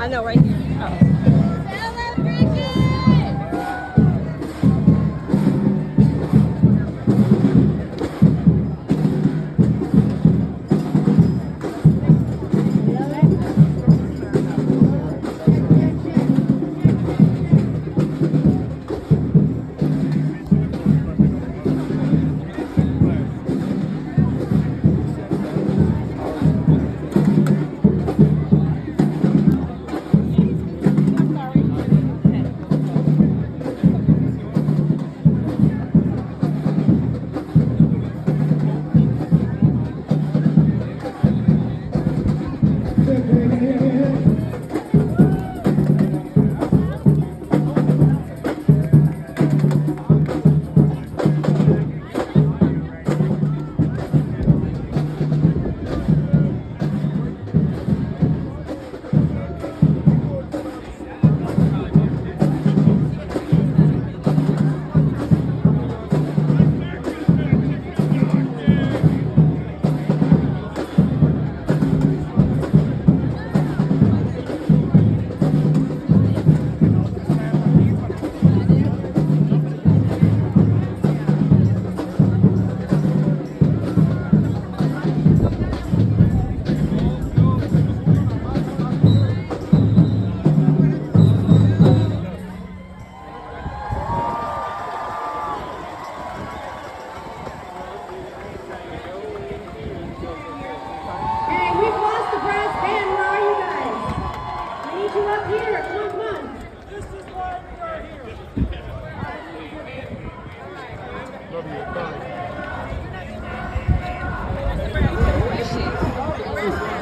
I know, right here.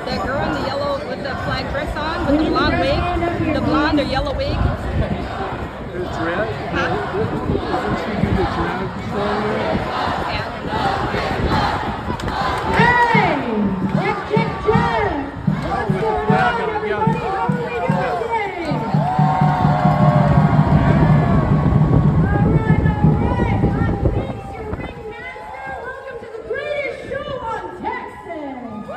That girl in the yellow with the flag dress on, with the blonde wig, the blonde or yellow wig. It's red? Isn't she do the drag song? Hey! Check, check, check! What's going on, everybody? How are we doing today? Alright. I'm Vince, your ringmaster. Welcome to the greatest show on Texas. Go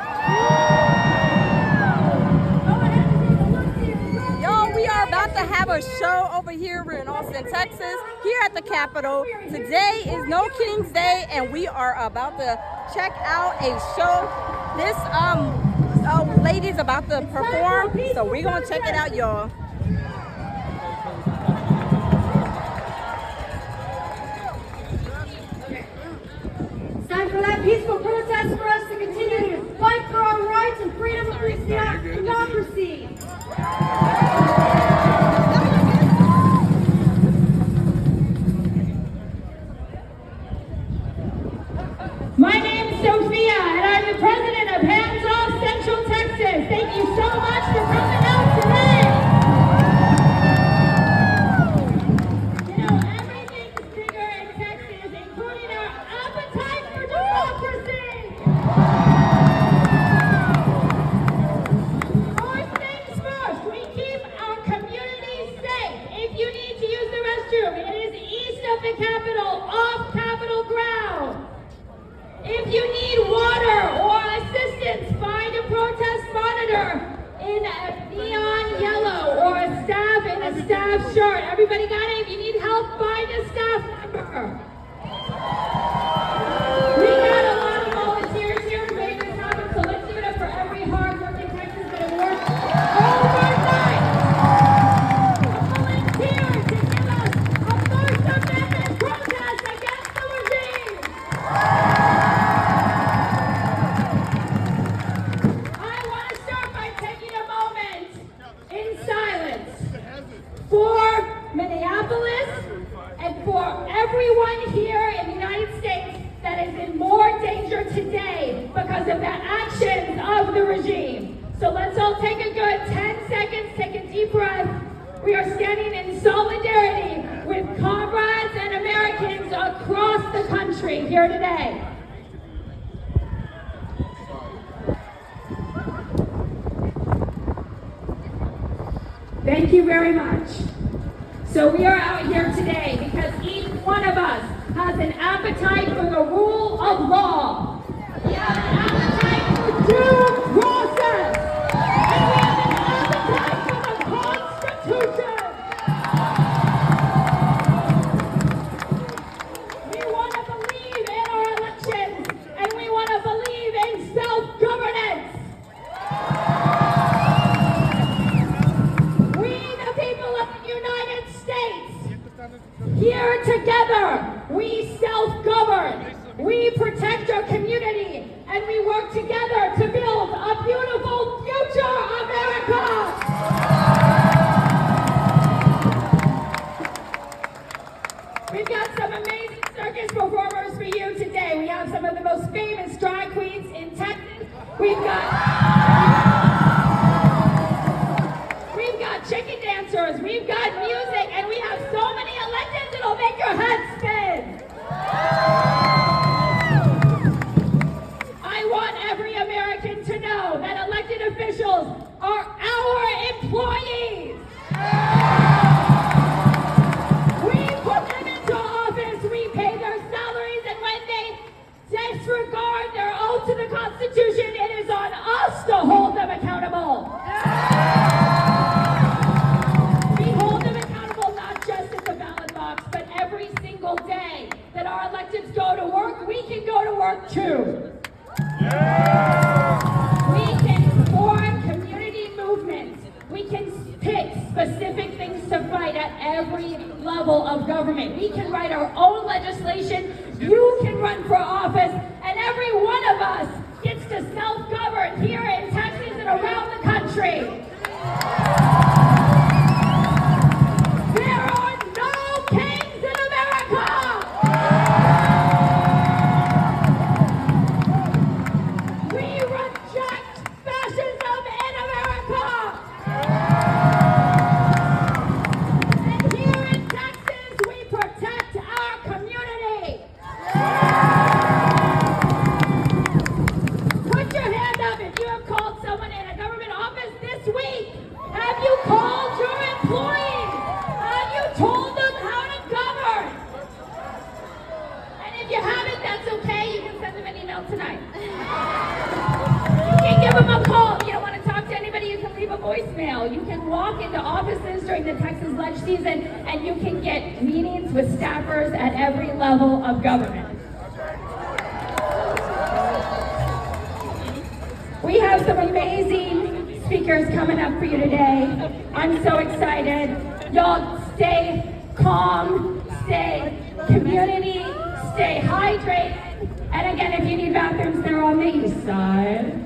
ahead and take a look here. Y'all, we are about to have a show over here. We're in Austin, Texas, here at the Capitol. Today is No Kidding's Day, and we are about to check out a show. This lady's about to perform, so we're gonna check it out, y'all. It's time for that peaceful protest for us to continue to fight for our rights and freedom of free democracy. My name is Sophia, and I'm the president of Hands Off Central Texas. Thank you so much for coming out today. You know, everything's bigger in Texas, including our appetite for democracy. First things first, we keep our communities safe. If you need to use the restroom, it is east of the Capitol, off Capitol ground. If you need water or assistance, find a protest monitor in a neon yellow or a staff in a staff shirt. Everybody got it? If you need help, find a staff member. We got a lot of volunteers here to make this happen, so let's give it up for every hard-working Texan that has worked overnight. A volunteer to give us a First Amendment protest against the regime. I want to start by taking a moment in silence for Minneapolis and for everyone here in the United States that is in more danger today because of the actions of the regime. So let's all take a good 10 seconds, take a deep breath. We are standing in solidarity with comrades and Americans across the country here today. Thank you very much. So we are out here today because each one of us has an appetite for the rule of law. We have an appetite for due process. And we have an appetite for the we protect our community, and we work together to build a beautiful future America. We've got some amazing circus performers for you today. We have some of the most famous drag queens in Texas. We've got chicken dancers, we've got music, and we have so many electeds that'll make your head spin. I want every American to know that elected officials are our employees. We put them into office, we pay their salaries, and when they disregard their oath to the Constitution, it is on us to hold them accountable. We hold them accountable not just at the ballot box, but every single day that our electeds go to work, we can go to work too. We can form community movements. We can pick specific things to fight at every level of government. We can write our own legislation. You can run for office, and every one of us gets to self-govern here in Texas and around the country. There are no kings in America! We reject fascism in America! And here in Texas, we protect our community! Put your hand up if you have called someone in a government office this week. Have you called your employees? Have you told them how to govern? And if you haven't, that's okay. You can send them an email tonight. You can give them a call. If you don't want to talk to anybody, you can leave a voicemail. You can walk into offices during the Texas Ledge season, and you can get meetings with staffers at every level of government. We have some amazing speakers coming up for you today. I'm so excited. Y'all stay calm, stay community, stay hydrated. And again, if you need bathrooms, they're on the east side.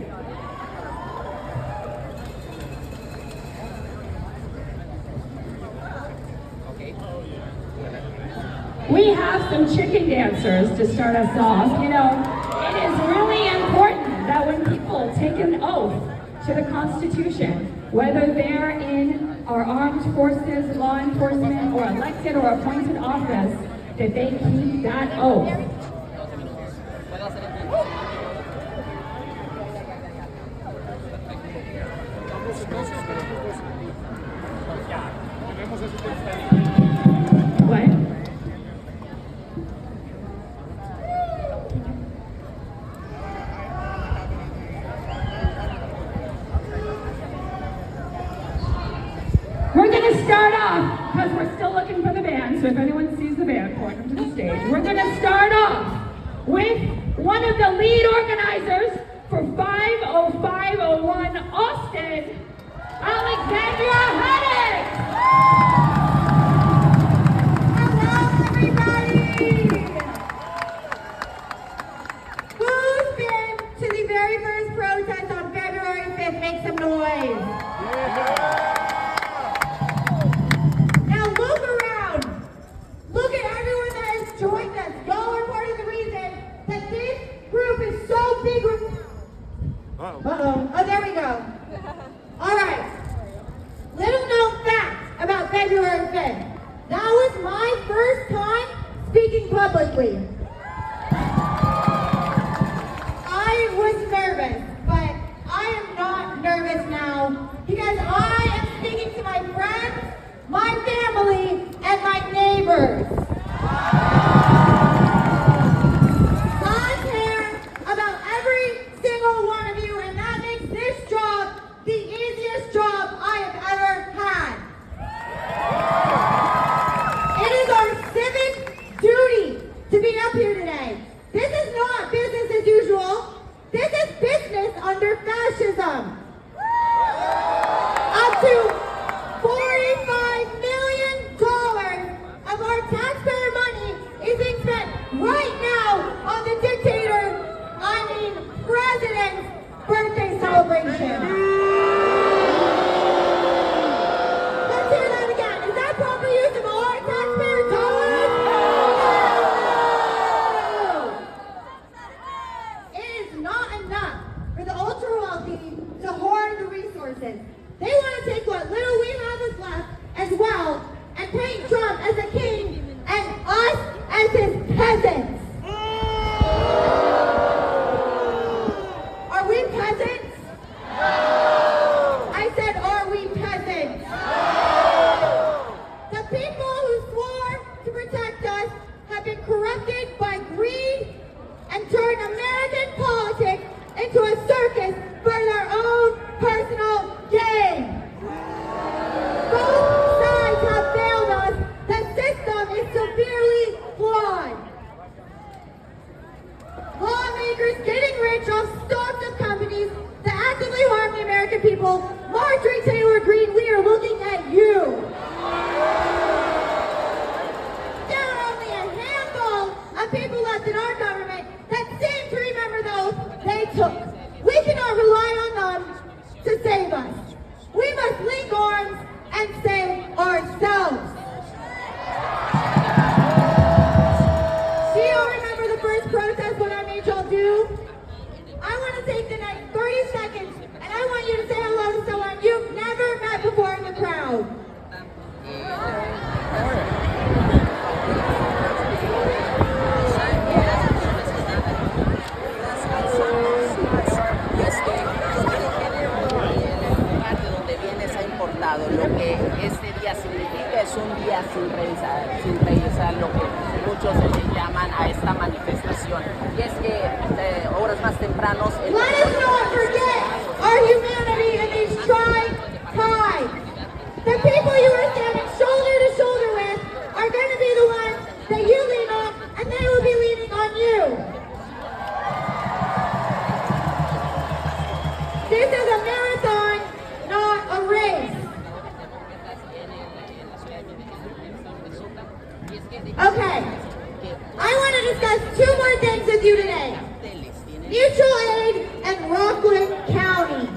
We have some chicken dancers to start us off. You know, it is really important that when people take an oath to the Constitution, whether they're in our armed forces, law enforcement, or elected or appointed office, that they keep that oath. What? We're going to start off, because we're still looking for the band, so if anyone sees the band, point them to the stage. We're going to start off with one of the lead organizers for 50501 Austin, Alexandra Haddock. Hello, everybody! Who's been to the very first protest on February 5th? Make some noise. Now look around. Look at everyone that has joined us. Y'all are part of the reason that this group is so big. Uh-oh. Oh, there we go. All right. Little known fact about February 5th. That was my first time speaking publicly. I was nervous, but I am not nervous now because I am speaking to my friends, my family, and my neighbors. I care about every single one of you, and that makes this job the easiest job I have ever had. It is our civic duty to be up bankers getting rich off stocks of companies that actively harm the American people, Marjorie Taylor Greene, we are looking at you. There are only a handful of people left in our government that seem to remember the oath they took. We cannot rely on them to save us. We must link arms and save ourselves. Do you all remember the first protest, what I made y'all do? I want to take the next 30 seconds and I want you to say hello to someone you've never met before in the crowd. Lo que este día significa es un día sin realizar lo que muchos le llaman a esta manifestación. Y es que horas más tempranos... Let us not forget our humanity in these trying times. The people you are standing shoulder to shoulder with are going to be the ones that you lean on, and they will be leaning on you. This is a marathon, not a race. Okay, I want to discuss two more things with you today. Mutual aid and Rockland County.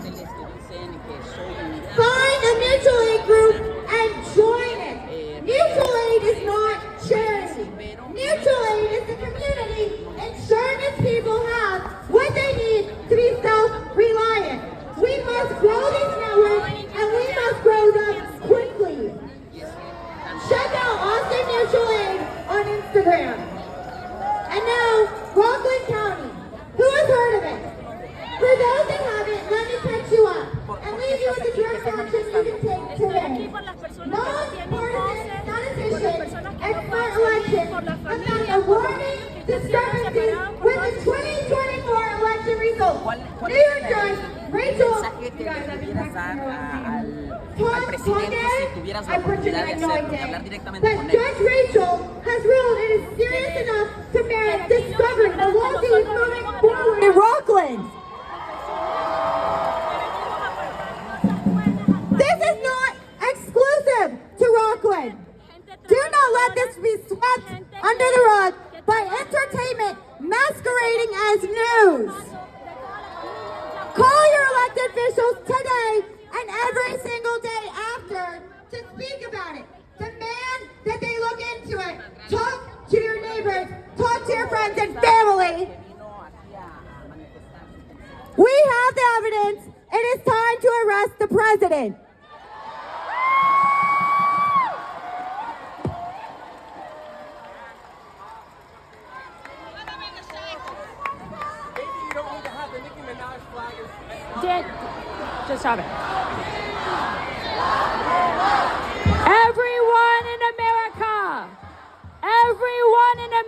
Find a mutual aid group and join it. Mutual aid is not charity. Mutual aid is the community ensuring its people have what they need to be self-reliant. We must grow these networks and we must grow them quickly. Check out Austin Mutual Aid on Instagram. And now, Rockland County. Who has heard of it? For those that haven't, let me catch you up and leave you with the direct action you can take today. Non-partisan statistician expert election found alarming discrepancies with the 2024 election results. New York Judge Rachel al presidente si tuvieras la oportunidad de hacerlo, de hablar directamente con él. Judge Rachel has ruled it is serious enough to merit discovering the lawsuit moving forward in Rockland. This is not exclusive to Rockland. Do not let this be swept under the rug by entertainment masquerading as news. Call your elected officials today and every single day after to speak about it. Demand that they look into it. Talk to your neighbors. Talk to your friends and family. We have the evidence. It is time to arrest the president. Just stop it. Everyone in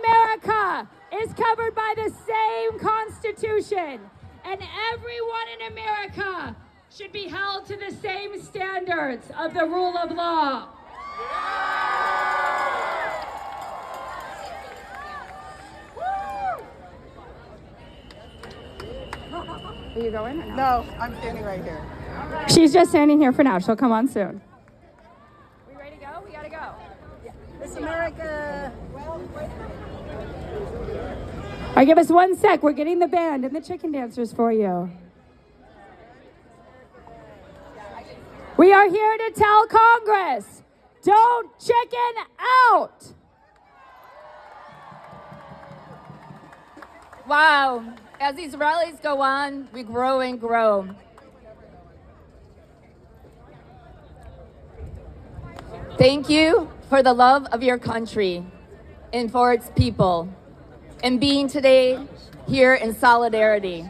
America is covered by the same Constitution, and everyone in America should be held to the same standards of the rule of law. Are you going or no? No, I'm standing right here. She's just standing here for now. She'll come on soon. We ready to go? We gotta go. Miss America. All right, give us 1 sec. We're getting the band and the chicken dancers for you. We are here to tell Congress, don't chicken out. Wow. As these rallies go on, we grow and grow. Thank you for the love of your country and for its people, and being today here in solidarity.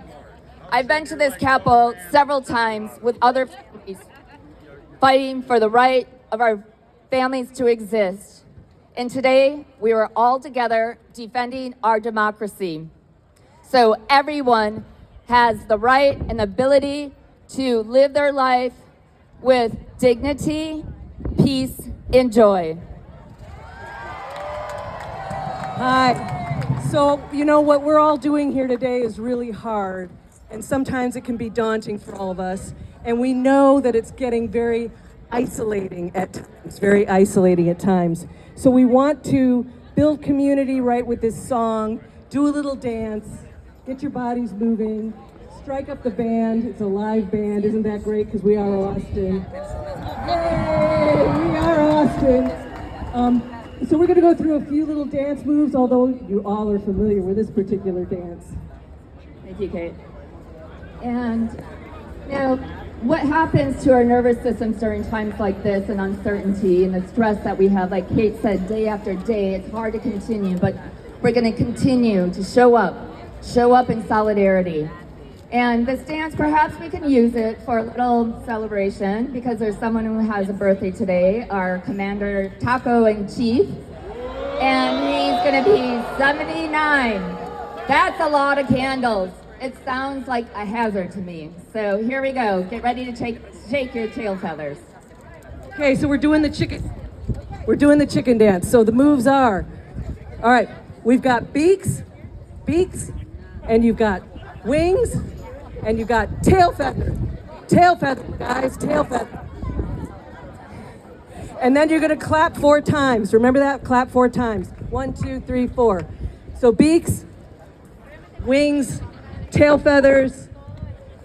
I've been to this Capitol several times with other families, fighting for the right of our families to exist. And today, we are all together defending our democracy. So everyone has the right and ability to live their life with dignity, peace, and joy. Hi. So, you know, what we're all doing here today is really hard, and sometimes it can be daunting for all of us. And we know that it's getting very isolating at times, very isolating at times. So we want to build community right with this song, do a little dance, get your bodies moving, strike up the band. It's a live band. Isn't that great? Because we are Austin. Yay! We are Austin. So we're going to go through a few little dance moves, although you all are familiar with this particular dance. Thank you, Kate. And now, what happens to our nervous systems during times like this and uncertainty and the stress that we have, like Kate said, day after day, it's hard to continue, but we're going to continue to show up in solidarity. And this dance, perhaps we can use it for a little celebration because there's someone who has a birthday today, our Commander Taco in Chief, and he's going to be 79. That's a lot of candles. It sounds like a hazard to me. So here we go. Get ready to shake your tail feathers. Okay, so we're doing the chicken dance. So the moves are, all right, we've got beaks, and you've got wings, and you've got tail feather, guys, tail feather. And then you're gonna clap 4 times. Remember that? Clap 4 times. 1, 2, 3, 4. So beaks, wings, tail feathers,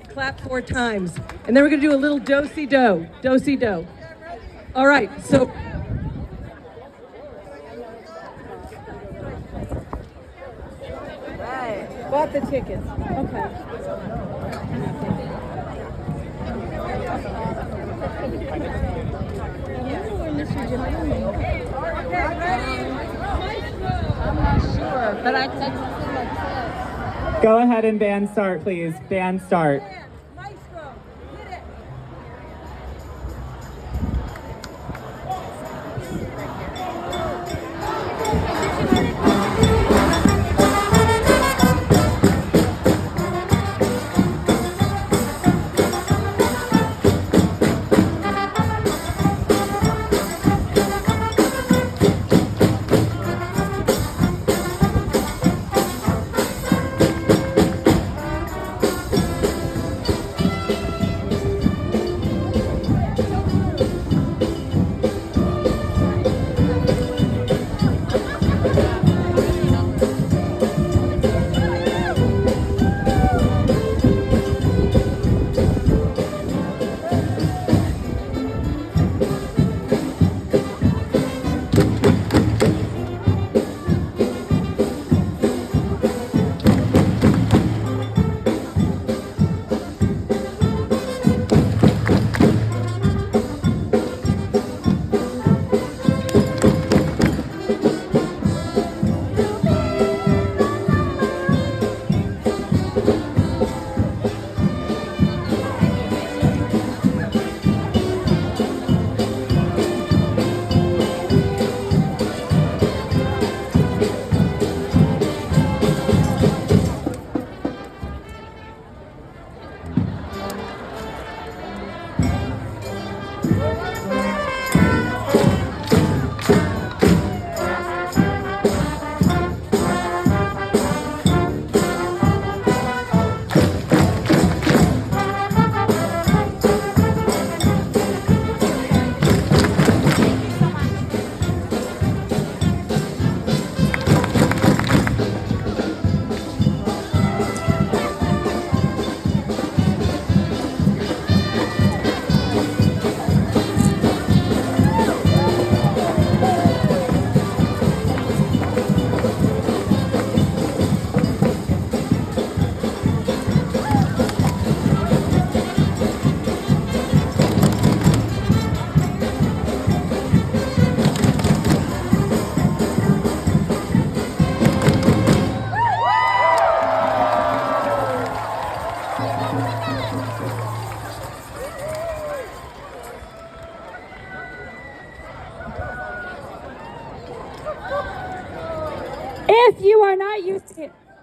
clap 4 times. And then we're gonna do a little do-si-do, do-si-do. All right, so. Bought the tickets, okay. I'm not sure, but I texted like this. Go ahead and band start, please. Band start. Maestro, hit it.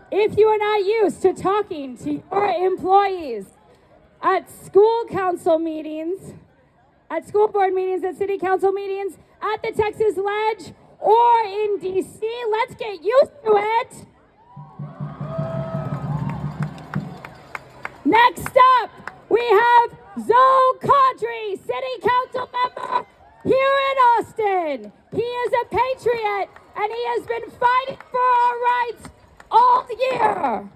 If you are not used to talking to your employees at school council meetings, at school board meetings, at city council meetings, at the Texas Ledge, or in DC, let's get used to it. Next up, we have Zoe Caudry, City Council member here in Austin. He is a patriot and he has been fighting for our rights all year.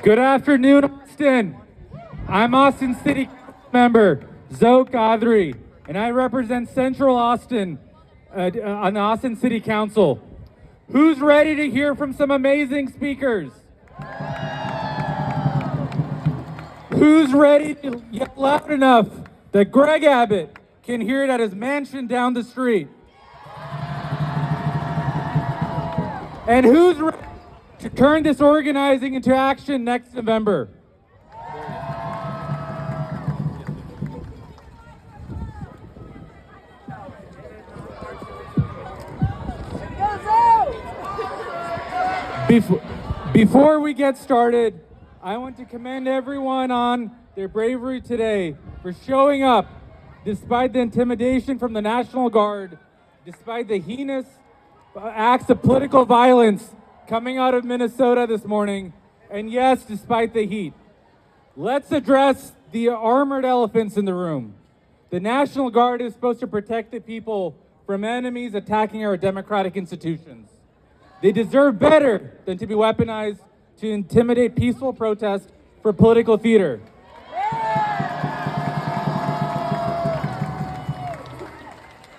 Good afternoon, Austin. I'm Austin City member Zoe Caudry, and I represent Central Austin on the Austin City Council. Who's ready to hear from some amazing speakers? Who's ready to yell loud enough that Greg Abbott can hear it at his mansion down the street? And who's ready to turn this organizing into action next November? Before we get started, I want to commend everyone on their bravery today for showing up despite the intimidation from the National Guard, despite the heinous acts of political violence coming out of Minnesota this morning, and yes, despite the heat. Let's address the armored elephants in the room. The National Guard is supposed to protect the people from enemies attacking our democratic institutions. They deserve better than to be weaponized to intimidate peaceful protest for political theater.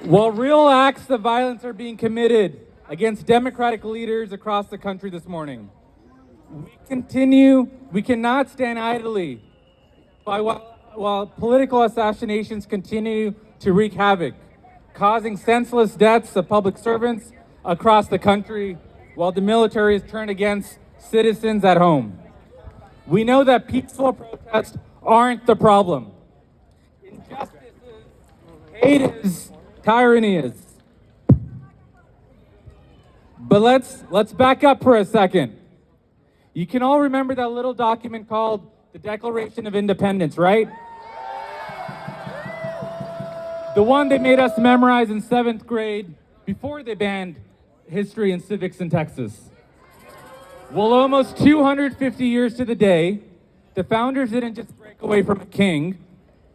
While real acts of violence are being committed against democratic leaders across the country this morning, we cannot stand idly by while political assassinations continue to wreak havoc, causing senseless deaths of public servants across the country, while the military is turned against citizens at home. We know that peaceful protests aren't the problem. Injustice is, hate is, tyranny is. But let's back up for a second. You can all remember that little document called the Declaration of Independence, right? The one they made us memorize in 7th grade before they banned history and civics in Texas. Well, almost 250 years to the day, the founders didn't just break away from a king,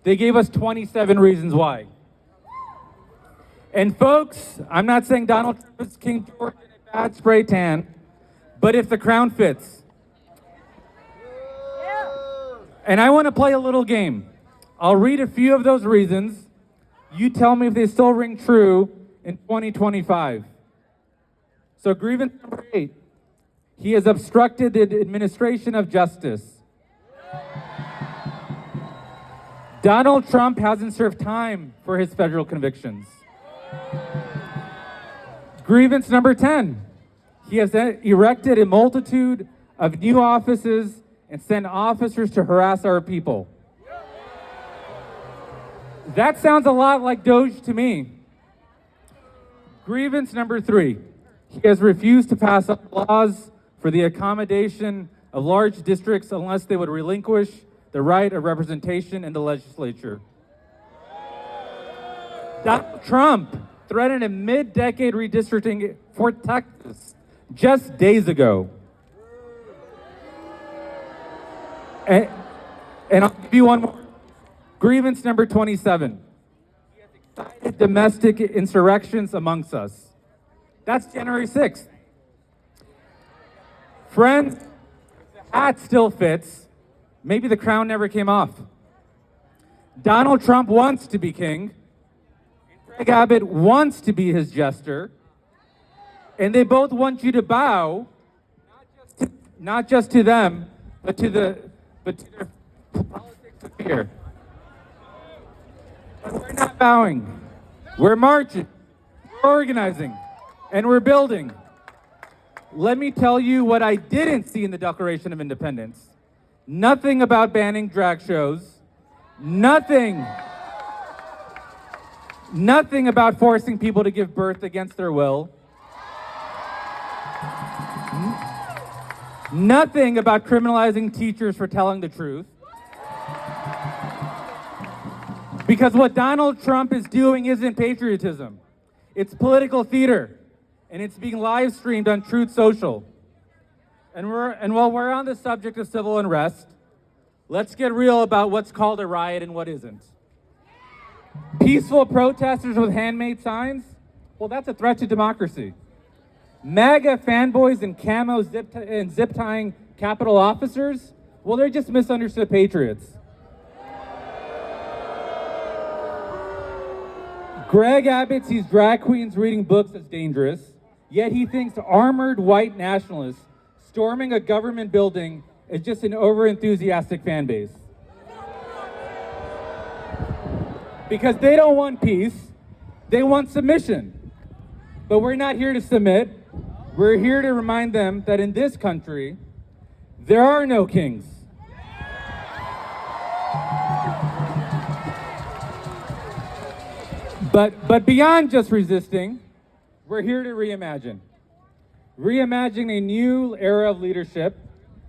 they gave us 27 reasons why. And folks, I'm not saying Donald Trump is King George in a bad spray tan, but if the crown fits. And I want to play a little game. I'll read a few of those reasons. You tell me if they still ring true in 2025. So grievance number 8, he has obstructed the administration of justice. Donald Trump hasn't served time for his federal convictions. Grievance number 10, he has erected a multitude of new offices and sent officers to harass our people. That sounds a lot like Doge to me. Grievance number 3, he has refused to pass up laws for the accommodation of large districts unless they would relinquish the right of representation in the legislature. Donald Trump threatened a mid-decade redistricting for Texas just days ago. And I'll give you one more. Grievance number 27. He has excited domestic insurrections amongst us. That's January 6th. Friends, the hat still fits. Maybe the crown never came off. Donald Trump wants to be king. Greg Abbott wants to be his jester. And they both want you to bow, not just to them, but to their politics of fear. But we're not bowing. We're marching. We're organizing. And we're building. Let me tell you what I didn't see in the Declaration of Independence. Nothing about banning drag shows. Nothing about forcing people to give birth against their will. Nothing about criminalizing teachers for telling the truth. Because what Donald Trump is doing isn't patriotism. It's political theater. and it's being live streamed on Truth Social. And while we're on the subject of civil unrest, let's get real about what's called a riot and what isn't. Peaceful protesters with handmade signs? Well, that's a threat to democracy. MAGA fanboys in camo zip tying Capitol officers? Well, they're just misunderstood patriots. Greg Abbott sees drag queens reading books as dangerous, yet he thinks armored white nationalists storming a government building is just an overenthusiastic fan base. Because they don't want peace, they want submission. But we're not here to submit. We're here to remind them that in this country, there are no kings. But beyond just resisting, we're here to reimagine. Reimagine a new era of leadership.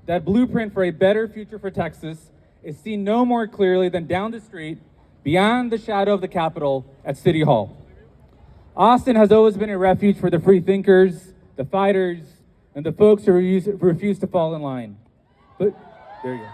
That blueprint for a better future for Texas is seen no more clearly than down the street, beyond the shadow of the Capitol at City Hall. Austin has always been a refuge for the free thinkers, the fighters, and the folks who refuse to fall in line. But there you go.